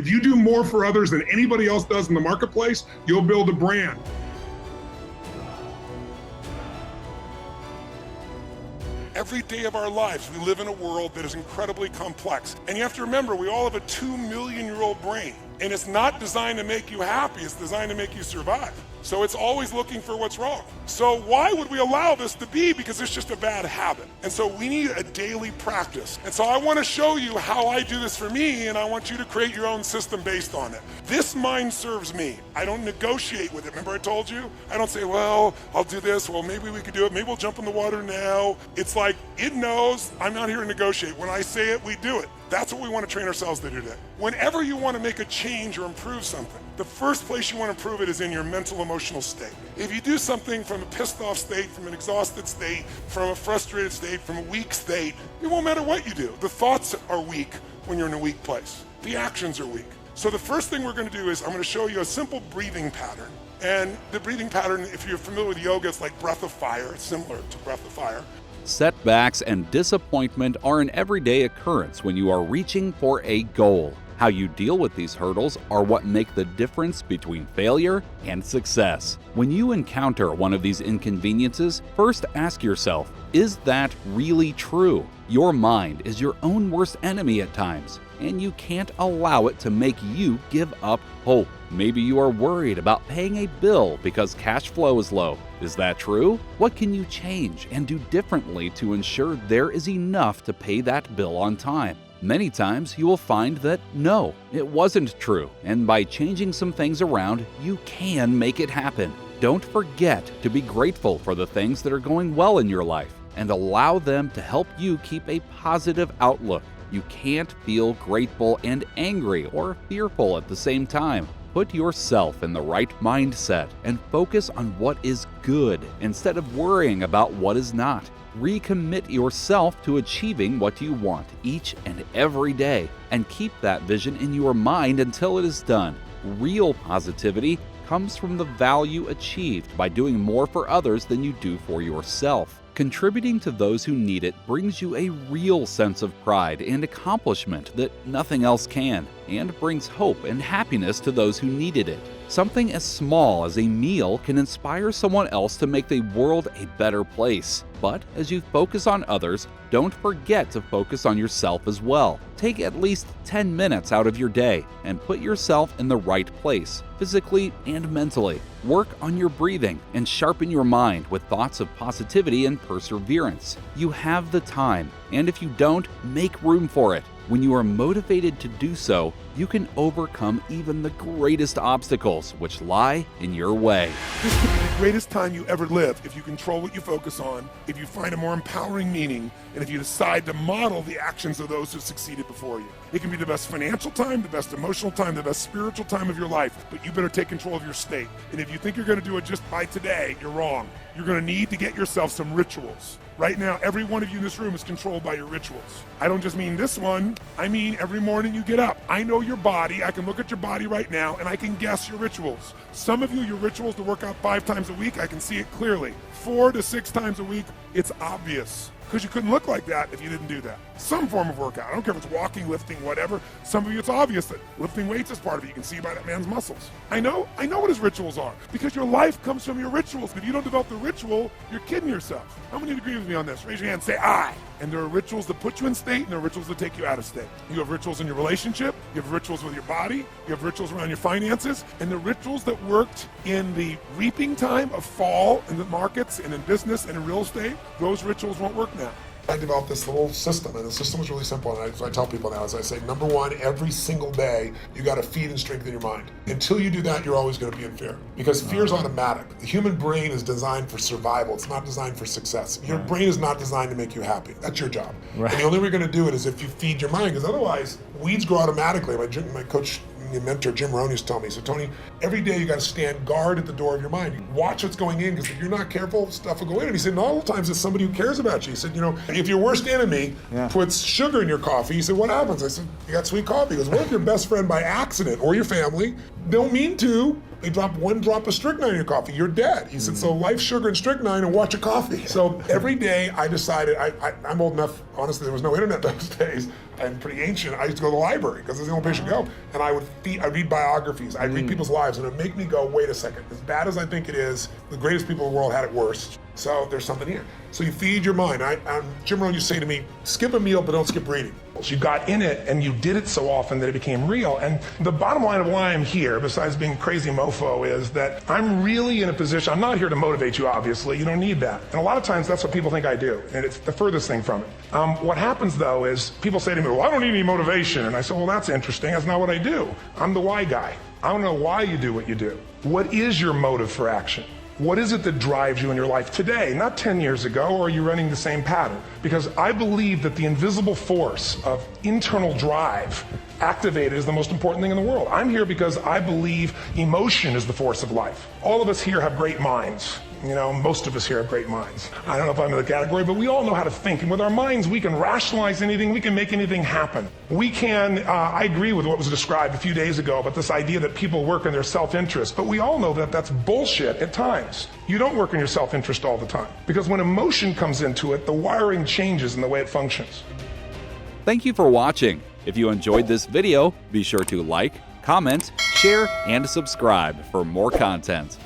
If you do more for others than anybody else does in the marketplace, you'll build a brand. Every day of our lives, we live in a world that is incredibly complex. And you have to remember, we all have a 2-million-year-old brain. And it's not designed to make you happy, it's designed to make you survive. So it's always looking for what's wrong. So why would we allow this to be? Because it's just a bad habit. And so we need a daily practice. And so I want to show you how I do this for me, and I want you to create your own system based on it. This mind serves me. I don't negotiate with it. Remember I told you? I don't say, well, I'll do this. Well, maybe we could do it. Maybe we'll jump in the water now. It's like, it knows I'm not here to negotiate. When I say it, we do it. That's what we want to train ourselves to do today. Whenever you want to make a change or improve something, the first place you want to improve it is in your mental, emotional state. If you do something from a pissed off state, from an exhausted state, from a frustrated state, from a weak state, it won't matter what you do. The thoughts are weak when you're in a weak place. The actions are weak. So the first thing we're going to do is I'm going to show you a simple breathing pattern. And the breathing pattern, if you're familiar with yoga, it's like breath of fire. It's similar to breath of fire. Setbacks and disappointment are an everyday occurrence when you are reaching for a goal. How you deal with these hurdles are what make the difference between failure and success. When you encounter one of these inconveniences, first ask yourself, is that really true? Your mind is your own worst enemy at times, and you can't allow it to make you give up hope. Maybe you are worried about paying a bill because cash flow is low. Is that true? What can you change and do differently to ensure there is enough to pay that bill on time? Many times you will find that no, it wasn't true, and by changing some things around, you can make it happen. Don't forget to be grateful for the things that are going well in your life and allow them to help you keep a positive outlook. You can't feel grateful and angry or fearful at the same time. Put yourself in the right mindset and focus on what is good instead of worrying about what is not. Recommit yourself to achieving what you want each and every day, and keep that vision in your mind until it is done. Real positivity comes from the value achieved by doing more for others than you do for yourself. Contributing to those who need it brings you a real sense of pride and accomplishment that nothing else can, and brings hope and happiness to those who needed it. Something as small as a meal can inspire someone else to make the world a better place. But as you focus on others, don't forget to focus on yourself as well. Take at least 10 minutes out of your day and put yourself in the right place, physically and mentally. Work on your breathing and sharpen your mind with thoughts of positivity and perseverance. You have the time, and if you don't, make room for it. When you are motivated to do so, you can overcome even the greatest obstacles which lie in your way. This could be the greatest time you ever live if you control what you focus on, if you find a more empowering meaning, and if you decide to model the actions of those who succeeded before you. It can be the best financial time, the best emotional time, the best spiritual time of your life, but you better take control of your state. And if you think you're going to do it just by today, you're wrong. You're going to need to get yourself some rituals. Right now, every one of you in this room is controlled by your rituals. I don't just mean this one, I mean every morning you get up. I know your body, I can look at your body right now, and I can guess your rituals. Some of you, your rituals to work out 5 times a week, I can see it clearly. 4 to 6 times a week, it's obvious. Because you couldn't look like that if you didn't do that. Some form of workout. I don't care if it's walking, lifting, whatever. Some of you, it's obvious that lifting weights is part of it. You can see by that man's muscles. I know what his rituals are. Because your life comes from your rituals. If you don't develop the ritual, you're kidding yourself. How many agree with me on this? Raise your hand, say I. And there are rituals that put you in state, and there are rituals that take you out of state. You have rituals in your relationship, you have rituals with your body, you have rituals around your finances, and the rituals that worked in the reaping time of fall in the markets and in business and in real estate, those rituals won't work now. I developed this little system, and the system is really simple, and I tell people now, as I say, number one, every single day, you got to feed and strengthen your mind. Until you do that, you're always going to be in fear, because fear is automatic. The human brain is designed for survival. It's not designed for success. Your brain is not designed to make you happy. That's your job. Right. And the only way you're going to do it is if you feed your mind, because otherwise, weeds grow automatically. My coach, your mentor Jim Rohn used to tell me, so Tony, every day you got to stand guard at the door of your mind. You watch what's going in, because if you're not careful, stuff will go in. And he said, not all the times it's somebody who cares about you. He said, if your worst enemy puts sugar in your coffee, he said, what happens? I said, you got sweet coffee. He goes, what if your best friend by accident, or your family, don't mean to, they drop 1 drop of strychnine in your coffee, you're dead. He said, so life, sugar, and strychnine, and watch your coffee. So every day I decided, I'm old enough, honestly, there was no internet those days. I'm pretty ancient. I used to go to the library because it's the only place you go. And I'd read biographies, I'd read people's lives, and it'd make me go, wait a second, as bad as I think it is, the greatest people in the world had it worse. So there's something here. So you feed your mind. Jim Rohn used to say to me, skip a meal, but don't skip reading. You got in it and you did it so often that it became real. And the bottom line of why I'm here, besides being crazy mofo, is that I'm really in a position, I'm not here to motivate you, obviously, you don't need that. And a lot of times that's what people think I do, and it's the furthest thing from it. What happens though is people say to me, well, I don't need any motivation. And I say, well, that's interesting, that's not what I do. I'm the why guy. I don't know why you do what you do. What is your motive for action? What is it that drives you in your life today, not 10 years ago, or are you running the same pattern? Because I believe that the invisible force of internal drive activated is the most important thing in the world. I'm here because I believe emotion is the force of life. All of us here have great minds. You know, most of us here have great minds. I don't know if I'm in the category, but we all know how to think. And with our minds, we can rationalize anything. We can make anything happen. We can, I agree with what was described a few days ago about this idea that people work in their self-interest. But we all know that that's bullshit at times. You don't work in your self-interest all the time. Because when emotion comes into it, the wiring changes in the way it functions. Thank you for watching. If you enjoyed this video, be sure to like, comment, share, and subscribe for more content.